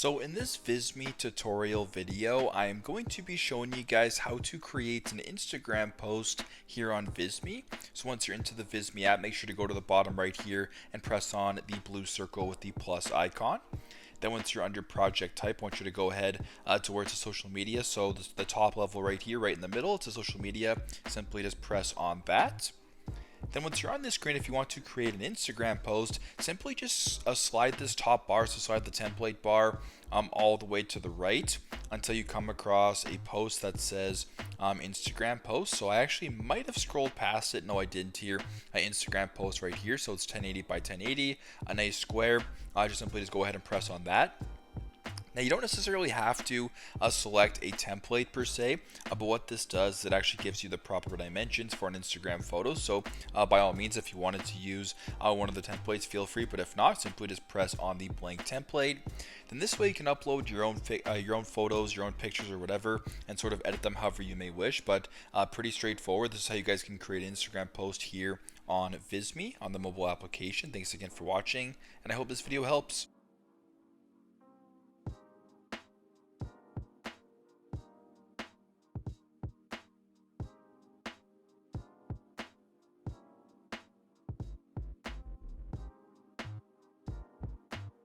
So in this Visme tutorial video, I am going to be showing you guys how to create an Instagram post here on Visme. So once you're into the Visme app, make sure to go to the bottom right here and press on the blue circle with the plus icon. Then once you're under project type, I want you to go ahead towards the social media. So the top level right here, right in the middle, it's a social media. Simply just press on that. Then once you're on this screen, if you want to create an Instagram post, simply just slide this top bar, so slide the template bar all the way to the right until you come across a post that says Instagram post. So I actually might have scrolled past it. No, I didn't here. Instagram post right here. So it's 1080 by 1080, a nice square. Just simply go ahead and press on that. Now, you don't necessarily have to select a template per se, but what this does is it actually gives you the proper dimensions for an Instagram photo. So by all means, if you wanted to use one of the templates, feel free, but if not, simply just press on the blank template. Then this way you can upload your own photos, your own pictures or whatever, and sort of edit them however you may wish, but pretty straightforward. This is how you guys can create an Instagram post here on Visme on the mobile application. Thanks again for watching, and I hope this video helps.